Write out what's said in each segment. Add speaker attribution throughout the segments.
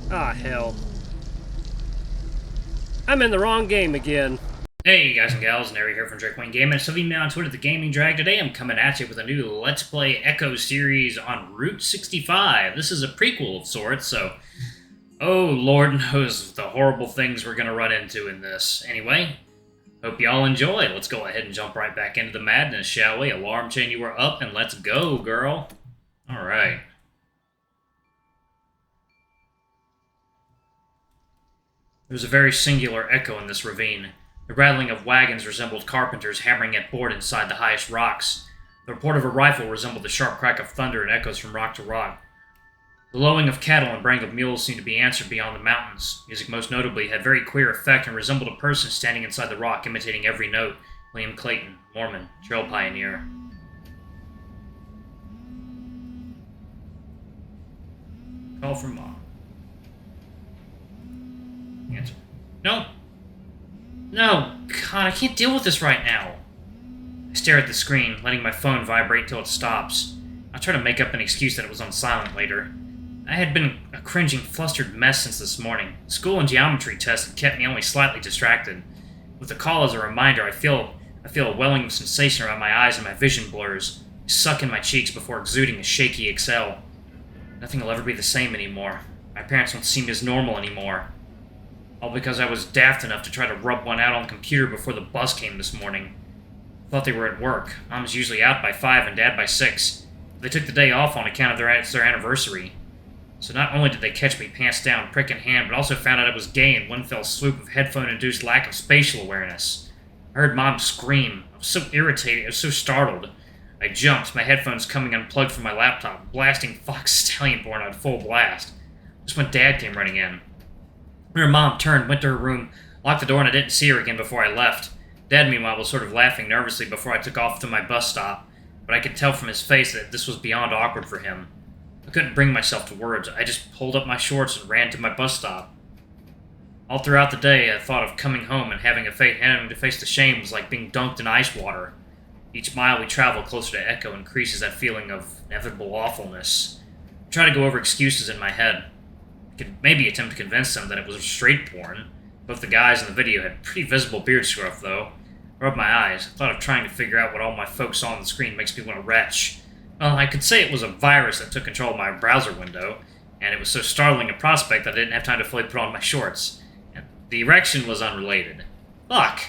Speaker 1: Ah, hell. I'm in the wrong game again.
Speaker 2: Hey guys and gals, Nary here from Prequel Gaming. So me on Twitter, the Gaming Drag. Today I'm coming at you with a new Let's Play Echo series on Route 65. This is a prequel of sorts, so oh Lord knows the horrible things we're gonna run into in this. Anyway, hope y'all enjoy. Let's go ahead and jump right back into the madness, shall we? Alarm chain, you are up, and let's go, girl. Alright. There was a very singular echo in this ravine. The rattling of wagons resembled carpenters hammering at board inside the highest rocks. The report of a rifle resembled the sharp crack of thunder and echoes from rock to rock. The lowing of cattle and braying of mules seemed to be answered beyond the mountains. Music most notably had very queer effect and resembled a person standing inside the rock, imitating every note. William Clayton, Mormon, trail pioneer. Call from Mom. Answer. No. No. God, I can't deal with this right now. I stare at the screen, letting my phone vibrate till it stops. I'll try to make up an excuse that it was on silent later. I had been a cringing, flustered mess since this morning. School and geometry tests had kept me only slightly distracted. With the call as a reminder, I feel a welling of sensation around my eyes and my vision blurs. I suck in my cheeks before exuding a shaky exhale. Nothing will ever be the same anymore. My parents won't seem as normal anymore. All because I was daft enough to try to rub one out on the computer before the bus came this morning. I thought they were at work. Mom's usually out by 5 and Dad by 6. They took the day off on account of their anniversary. So not only did they catch me pants down, prick in hand, but also found out I was gay in one fell swoop of headphone-induced lack of spatial awareness. I heard Mom scream. I was so irritated, I was so startled. I jumped, my headphones coming unplugged from my laptop, blasting Fox Stallion Born on full blast. Just when Dad came running in. Her mom turned, went to her room, locked the door, and I didn't see her again before I left. Dad, meanwhile, was sort of laughing nervously before I took off to my bus stop, but I could tell from his face that this was beyond awkward for him. I couldn't bring myself to words. I just pulled up my shorts and ran to my bus stop. All throughout the day, I thought of coming home and having to face the shame was like being dunked in ice water. Each mile we travel closer to Echo increases that feeling of inevitable awfulness. I try to go over excuses in my head. Could maybe attempt to convince them that it was straight porn. Both the guys in the video had pretty visible beard scruff, though. I rubbed my eyes. I thought of trying to figure out what all my folks saw on the screen makes me want to retch. Well, I could say it was a virus that took control of my browser window, and it was so startling a prospect that I didn't have time to fully put on my shorts. And the erection was unrelated. Fuck!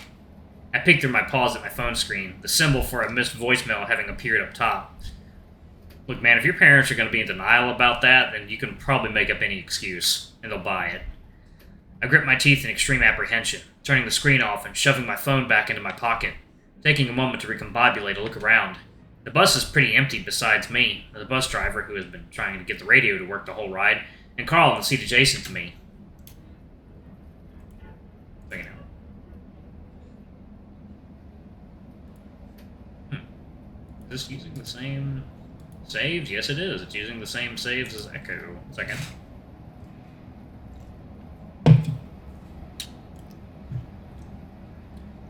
Speaker 2: I peeked through my pause at my phone screen, the symbol for a missed voicemail having appeared up top. Look, man, if your parents are going to be in denial about that, then you can probably make up any excuse, and they'll buy it. I gripped my teeth in extreme apprehension, turning the screen off and shoving my phone back into my pocket, taking a moment to recombobulate and look around. The bus is pretty empty besides me, the bus driver, who has been trying to get the radio to work the whole ride, and Carl in the seat adjacent to me. Is this using the same saves? Yes, it is. It's using the same saves as Echo. Second.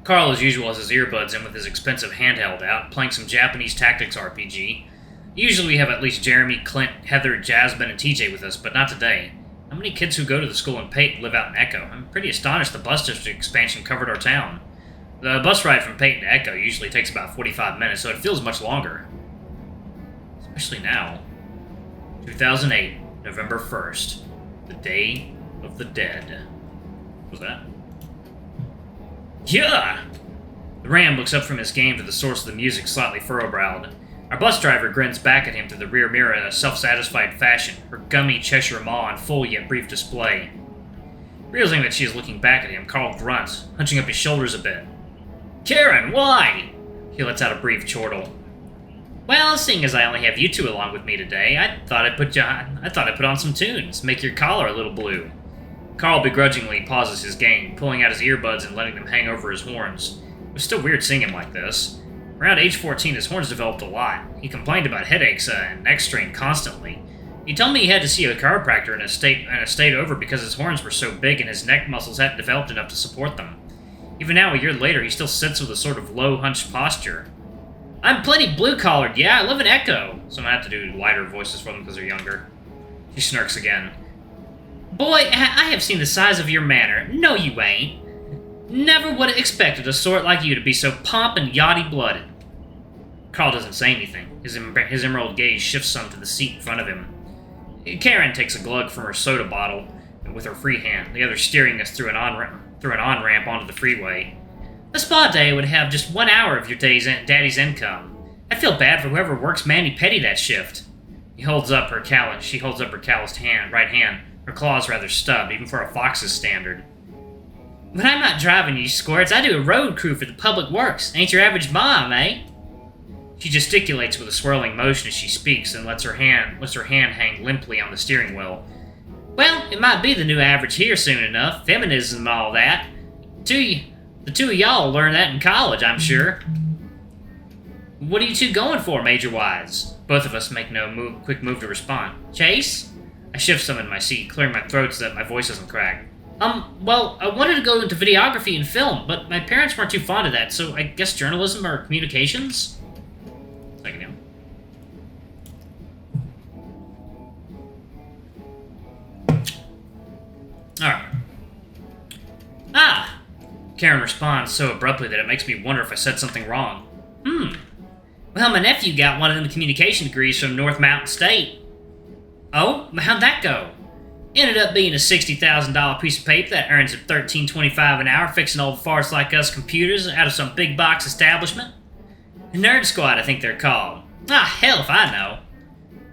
Speaker 2: Carl, as usual, has his earbuds in with his expensive handheld out, playing some Japanese tactics RPG. Usually we have at least Jeremy, Clint, Heather, Jasmine, and TJ with us, but not today. How many kids who go to the school in Peyton live out in Echo? I'm pretty astonished the bus district expansion covered our town. The bus ride from Peyton to Echo usually takes about 45 minutes, so it feels much longer. Especially now. 2008, November 1st. The Day of the Dead. What was that? Yeah! The Ram looks up from his game to the source of the music, slightly furrow-browed. Our bus driver grins back at him through the rear mirror in a self-satisfied fashion, her gummy Cheshire maw on full yet brief display. Realizing that she is looking back at him, Carl grunts, hunching up his shoulders a bit. Karen, why? He lets out a brief chortle. Well, seeing as I only have you two along with me today, I thought I'd put on some tunes, make your collar a little blue. Carl begrudgingly pauses his game, pulling out his earbuds and letting them hang over his horns. It was still weird seeing him like this. Around age 14, his horns developed a lot. He complained about headaches and neck strain constantly. He told me he had to see a chiropractor in a state over because his horns were so big and his neck muscles hadn't developed enough to support them. Even now, a year later, he still sits with a sort of low, hunched posture. I'm plenty blue-collared, yeah, I live in Echo. So I'm gonna have to do lighter voices for them because they're younger. She snarks again. Boy, I have seen the size of your manor. No, you ain't. Never would have expected a sort like you to be so pomp and yachty-blooded. Carl doesn't say anything. His emerald gaze shifts some to the seat in front of him. Karen takes a glug from her soda bottle with her free hand, the other steering us through an on-ramp onto the freeway. A spa day would have just 1 hour of your daddy's income. I feel bad for whoever works mani-pedi that shift. She holds up her calloused right hand, her claws rather stubbed, even for a fox's standard. When I'm not driving you squirts, I do a road crew for the public works. Ain't your average mom, eh? She gesticulates with a swirling motion as she speaks and lets her hand hang limply on the steering wheel. Well, it might be the new average here soon enough. Feminism and all that. The two of y'all will learn that in college, I'm sure. What are you two going for, Major Wise? Both of us make no quick move to respond. Chase? I shift some in my seat, clearing my throat so that my voice doesn't crack. Well, I wanted to go into videography and film, but my parents weren't too fond of that, so I guess journalism or communications? Second down. Alright. Ah! Karen responds so abruptly that it makes me wonder if I said something wrong. Well, my nephew got one of them communication degrees from North Mountain State. Oh? How'd that go? Ended up being a $60,000 piece of paper that earns him $13.25 an hour fixing old farts like us computers out of some big box establishment. Nerd Squad, I think they're called. Ah, hell if I know.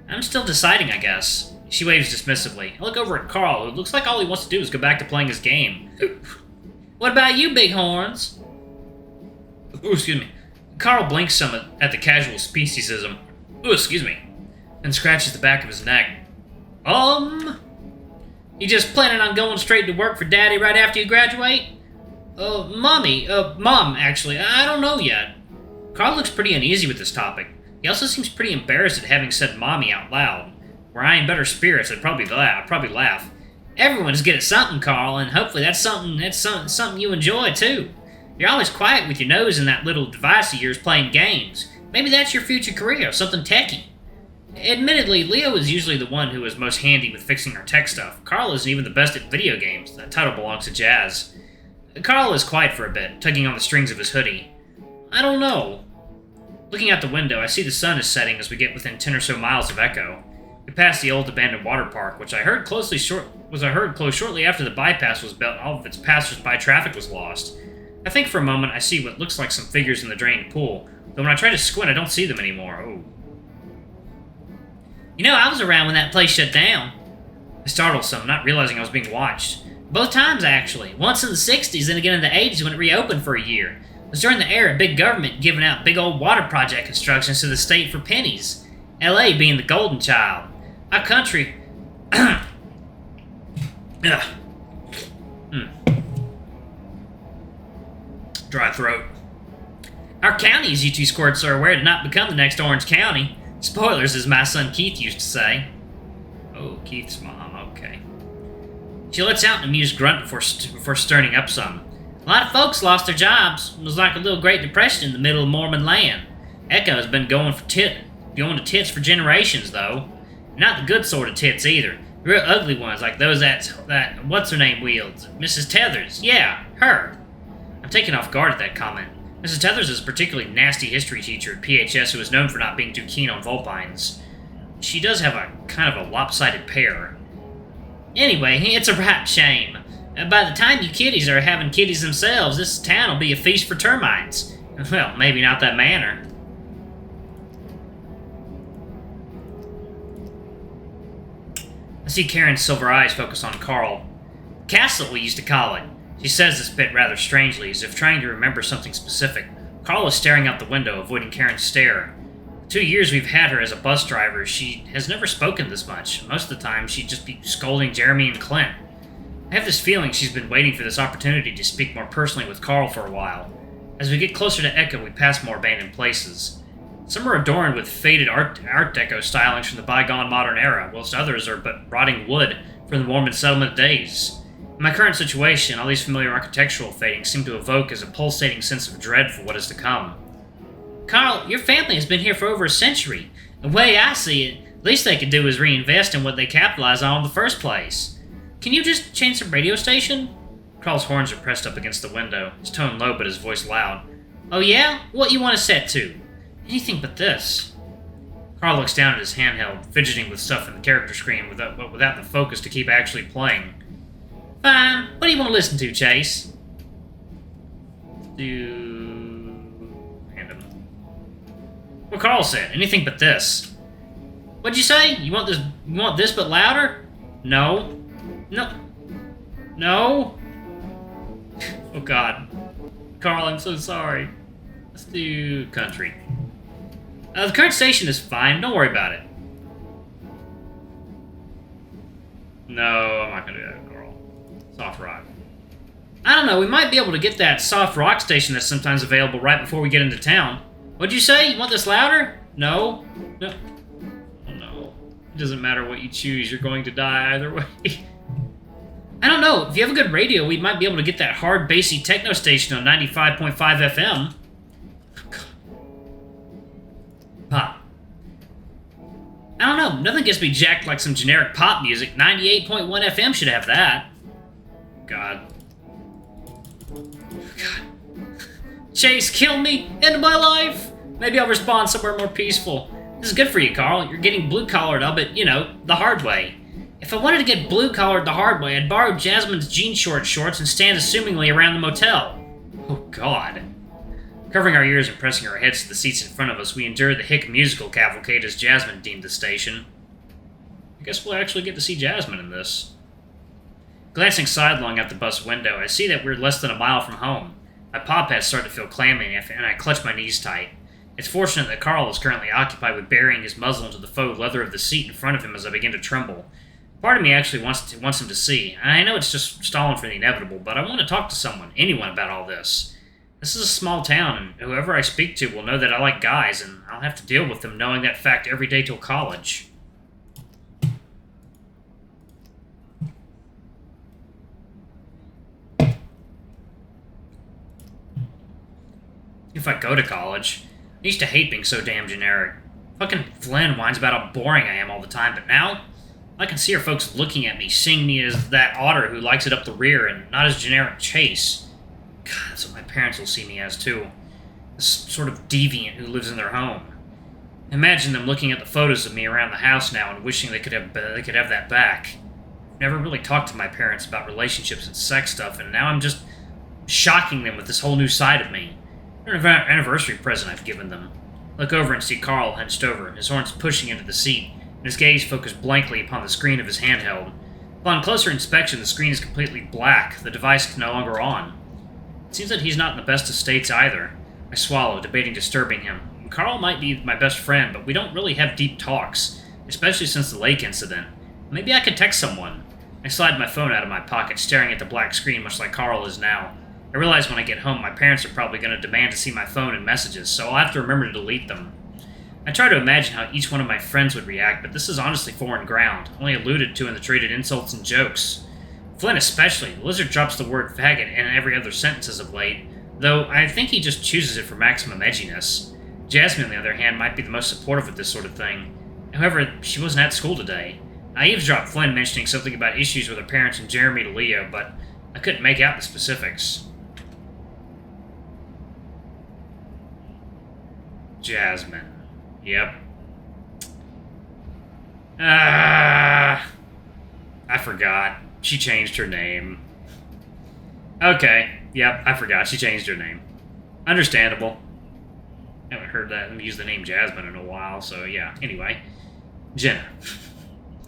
Speaker 2: I'm still deciding, I guess. She waves dismissively. I look over at Carl, who looks like all he wants to do is go back to playing his game. What about you, bighorns? Ooh, excuse me. Carl blinks some at the casual speciesism. Ooh, excuse me. And scratches the back of his neck. You just planning on going straight to work for Daddy right after you graduate? Mom, actually. I don't know yet. Carl looks pretty uneasy with this topic. He also seems pretty embarrassed at having said Mommy out loud. Were I in better spirits, I'd probably laugh. Everyone's good at something, Carl, and hopefully that's something you enjoy, too. You're always quiet with your nose in that little device of yours playing games. Maybe that's your future career, something techie. Admittedly, Leo is usually the one who is most handy with fixing our tech stuff. Carl isn't even the best at video games. That title belongs to Jazz. Carl is quiet for a bit, tugging on the strings of his hoodie. I don't know. Looking out the window, I see the sun is setting as we get within 10 or so miles of Echo. We pass the old abandoned water park, which I heard closed shortly after the bypass was built and all of its passers-by traffic was lost. I think for a moment I see what looks like some figures in the drained pool, though when I try to squint I don't see them anymore. Oh. You know, I was around when that place shut down. I startled some, not realizing I was being watched. Both times, actually. Once in the 60s, then again in the 80s when it reopened for a year. It was during the era of big government giving out big old water project constructions to the state for pennies. L.A. being the golden child. Our country... Dry throat. Our county, as you two squirts are aware, did not become the next Orange County. Spoilers, as my son Keith used to say. Oh, Keith's mom, okay. She lets out an amused grunt before stirring up some. A lot of folks lost their jobs. It was like a little Great Depression in the middle of Mormon land. Echo has been going to tits for generations, though. Not the good sort of tits, either. The real ugly ones, like those that what's-her-name wields. Mrs. Tethers. Yeah, her. I'm taken off guard at that comment. Mrs. Tethers is a particularly nasty history teacher at PHS who is known for not being too keen on vulpines. She does have a kind of a lopsided pair. Anyway, it's a right shame. By the time you kiddies are having kiddies themselves, this town will be a feast for termites. Well, maybe not that manner. I see Karen's silver eyes focus on Carl. Castle, we used to call it. She says this bit rather strangely, as if trying to remember something specific. Carl is staring out the window, avoiding Karen's stare. The 2 years we've had her as a bus driver, she has never spoken this much. Most of the time, she'd just be scolding Jeremy and Clint. I have this feeling she's been waiting for this opportunity to speak more personally with Carl for a while. As we get closer to Echo, we pass more abandoned places. Some are adorned with faded Art Deco stylings from the bygone modern era, whilst others are but rotting wood from the Mormon settlement days. In my current situation, all these familiar architectural fadings seem to evoke as a pulsating sense of dread for what is to come. Carl, your family has been here for over a century. The way I see it, the least they could do is reinvest in what they capitalized on in the first place. can you just change the radio station? Carl's horns are pressed up against the window, his tone low but his voice loud. Oh yeah? What you want to set to? Anything but this. Carl looks down at his handheld, fidgeting with stuff in the character screen without the focus to keep actually playing. Fine. What do you want to listen to, Chase? Hand him. What Carl said. Anything but this. What'd you say? You want this but louder? No. No. No. Oh God. Carl, I'm so sorry. Let's do country. The current station is fine. Don't worry about it. No, I'm not gonna do that, Carl. Soft rock. I don't know. We might be able to get that soft rock station that's sometimes available right before we get into town. What'd you say? You want this louder? No. No. Oh, no. It doesn't matter what you choose. You're going to die either way. I don't know. If you have a good radio, we might be able to get that hard, bassy techno station on 95.5 FM. Pop. I don't know. Nothing gets me jacked like some generic pop music. 98.1 FM should have that. God. God. Chase, kill me. End my life. Maybe I'll respond somewhere more peaceful. This is good for you, Carl. You're getting blue-collared, but, you know, the hard way. If I wanted to get blue-collared the hard way, I'd borrow Jasmine's jean shorts and stand assumingly around the motel. Oh, God. Covering our ears and pressing our heads to the seats in front of us, we endured the hick musical cavalcade as Jasmine deemed the station. I guess we'll actually get to see Jasmine in this. Glancing sidelong out the bus window, I see that we're less than a mile from home. My paw pads start to feel clammy, and I clutch my knees tight. It's fortunate that Carl is currently occupied with burying his muzzle into the faux leather of the seat in front of him as I begin to tremble. Part of me actually wants him to see. I know it's just stalling for the inevitable, but I want to talk to someone, anyone, about all this. This is a small town, and whoever I speak to will know that I like guys, and I'll have to deal with them knowing that fact every day till college. If I go to college. I used to hate being so damn generic. Fucking Flynn whines about how boring I am all the time, but now I can see her folks looking at me, seeing me as that otter who likes it up the rear and not as generic Chase. God, that's what my parents will see me as, too. This sort of deviant who lives in their home. Imagine them looking at the photos of me around the house now and wishing they could have that back. I've never really talked to my parents about relationships and sex stuff, and now I'm just shocking them with this whole new side of me. An anniversary present I've given them. Look over and see Carl hunched over, his horns pushing into the seat, and his gaze focused blankly upon the screen of his handheld. Upon closer inspection, the screen is completely black, the device no longer on. It seems that he's not in the best of states either. I swallow, debating disturbing him. Carl might be my best friend, but we don't really have deep talks, especially since the lake incident. Maybe I could text someone. I slide my phone out of my pocket, staring at the black screen much like Carl is now. I realize when I get home, my parents are probably going to demand to see my phone and messages, so I'll have to remember to delete them. I try to imagine how each one of my friends would react, but this is honestly foreign ground, only alluded to in the treated insults and jokes. Flynn especially. The lizard drops the word faggot in every other sentence as of late, though I think he just chooses it for maximum edginess. Jasmine, on the other hand, might be the most supportive of this sort of thing. However, she wasn't at school today. I eavesdropped Flynn mentioning something about issues with her parents and Jeremy to Leo, but I couldn't make out the specifics. Jasmine. Yep. I forgot. She changed her name. Okay. Yep, I forgot. She changed her name. Understandable. I haven't heard that and used the name Jasmine in a while, so yeah. Anyway. Jenna.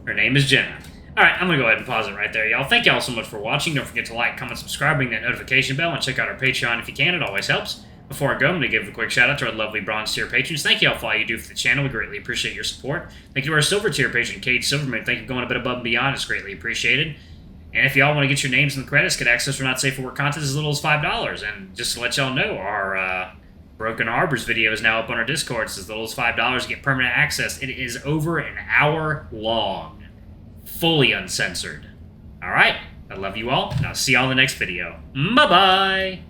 Speaker 2: Her name is Jenna. Alright, I'm gonna go ahead and pause it right there, y'all. Thank y'all so much for watching. Don't forget to like, comment, subscribe, ring that notification bell, and check out our Patreon if you can. It always helps. Before I go, I'm going to give a quick shout out to our lovely bronze tier patrons. Thank you all for all you do for the channel. We greatly appreciate your support. Thank you to our silver tier patron, Kate Silverman. Thank you for going a bit above and beyond. It's greatly appreciated. And if y'all want to get your names in the credits, get access to not safe for work content as little as $5. And just to let y'all know, our Broken Harbors video is now up on our Discord. It's as little as $5 to get permanent access. It is over an hour long. Fully uncensored. Alright, I love you all, and I'll see y'all in the next video. Bye-bye!